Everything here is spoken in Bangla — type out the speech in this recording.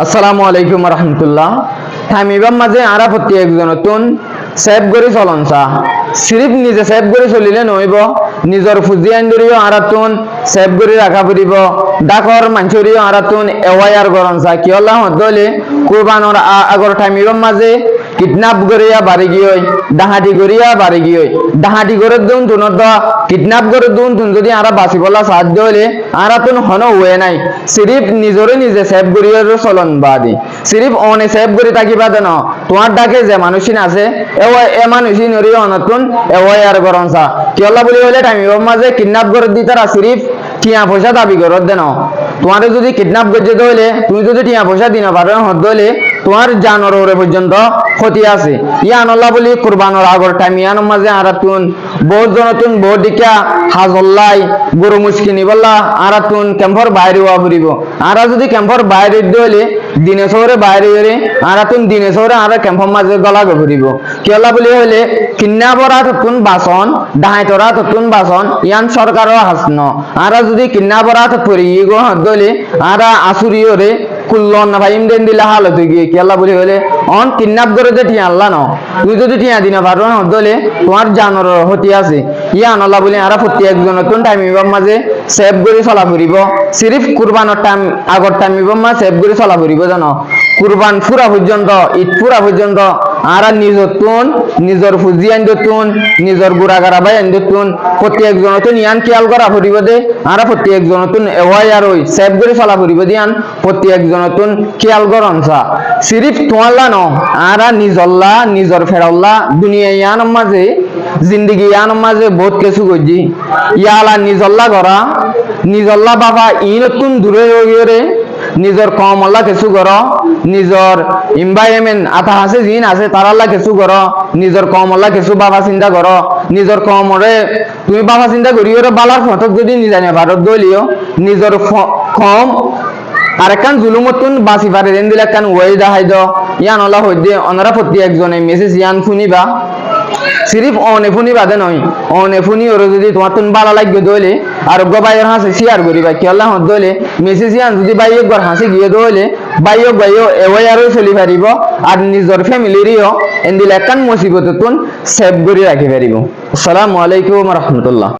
আসসালামু আলাইকুম রহমতুল্লাহ। থামিবার মাঝে আরা প্রতি একজন নতুন সেভ করে চলন চা সিরিফ নিজে সেভ করে চলিলে নইব, নিজের ফুজি আইনদরিও আরাতুন সেভ করে রাখা পড়িব। ডাকর মাঞ্চরিও আরাতুন এওয়াইয়ার গরন চা কি আল্লাহ হদলে কুরবানর আগর থামিবার মাঝে কিডন্যাপ করিয়া বাড়ি গিয়ে ডাহাটি করিয়া বাড়ি গিয়ে ডাহাটি করে দুন তুনত কিডন্যাপ করে দুন তুন যদি আরা বাঁচি বলা সাহায্য হলে আরা তুন হন হয়ে নাই সিরিফ নিজরে নিজে সেভ করিয়া চলন বাদি সিরিফ অনে সেভ করে থাকিবা দেন তোমার ডাকে যে মানুষিন আছে এ মানুষিন নরিও অনতুন এওয়াই আর গরনসা কি আল্লাহ বলি হলে টাইম মাঝে কিডন্যাপ করে দিতারা সিরিফ টিয়া পয়সা দাবি করত দেন তোমার যদি কিডন্যাপ করে যেতে হলে তুমি যদি টিয়া পয়সা দিন পারো হতে হলে তোমার জানর ওরে পর্যন্ত ক্ষতি আছে। ইয়ান আল্লাহ বলি কুরবানোর আগর টাইম ইয়ান মাঝে আরাতুন বহুত জনতুন বহুত দিকা হাজল্লাই গরু মুশকিনি বললা আরাতুন ক্যাম্পর বাইরে হওয়া ফুরিব। আরা যদি ক্যাম্পর বাইরে হলে দিনে শহরে বাইরে এরে আরাতুন দিনে শহরে আরা ক্যাম্পর মাঝে গলা ফুরিব। কি আল্লাহ বলি হলে কিডন্যাপরা ততুন বাসন ডাহাইতরা ততুন বাসন ইয়ান সরকারও হাসন আরা যদি কিডন্যাপরা পরি গো হলে আরা আসুরিওরে কুল্লন না ভাই ইমদেন দিলা হালত গিয়ে কি আল্লাহ বলি হলে অন কিডন্যাপ করে যে টিয়া আল্লাহ ন তুই যদি টিয়া দিনা পারো না হলে তোমার জানর হতি আছে। ইয়ান আল্লাহ বলি আরা প্রতি একজন নতুন টাইম ইবাম মাঝে সেভ করে চলা ফুরিব সিরিফ কুরবানোর টাইম আগর টাইম ইবাম মা সেভ করে চলা ফুরিব জানো কুরবান পুরা পর্যন্ত ঈদ পুরা পর্যন্ত আরা নিজতুন নিজর ফুজি আইন দতুন নিজর গুড়াগারা ভাই আইন দতুন প্রতি একজন নতুন ইয়ান খেয়াল করা ফুরিব দে আরা প্রতি একজন নতুন এওয়াই আর ওই সেভ করে চলা ফুরিব দিয়ান প্রতি একজন নতুন খেয়াল করনসা সিরিফ তোমাল্লা ন আরা নিজল্লা নিজর ফেরাল্লা দুনিয়া ইয়ান মাঝে জিন্দগি ইয়ান মাঝে বহুত কিছু করছি ইয়ালা নিজল্লা করা নিজল্লা বাবা ই নতুন দূরে রে নিজর কম আল্লাহ কিছু কর নিজর এনভায়রনমেন্ট আতা আছে জিন আছে তার আল্লাহ কিছু কর নিজর কম আল্লাহ কিছু বাবা চিন্তা কর নিজর কমরে তুমি বাবা চিন্তা করি ওরে বালার ফটক যদি নিজানে ভারত দলিও নিজর কম আর একখান জুলুমতুন বাসি পারে দেন দিলে একখান ওয়াই দেখাই দ ইয়ান আল্লাহ হইদে অনারা প্রতি একজনে মেসেজ ইয়ান শুনিবা সিরিফ অনে ফুনি বাদে নয় অনে ফুনি ওর যদি তোমার তুন বালা লাগবে দইলে আর বাইয়ের হাসে শেয়ার করিবা কি আল্লাহ দইলে মেসেজ ইয়ান যদি বাইয়ে গর হাসে গিয়ে দইলে বাইও এওয়াই আরো চলি পারিব আর নিজর ফ্যামিলিরও এন্দিলে একখান মুসিবত তুন সেভ করে রাখি পারিব। আসসালামু আলাইকুম রহমতুল্লাহ।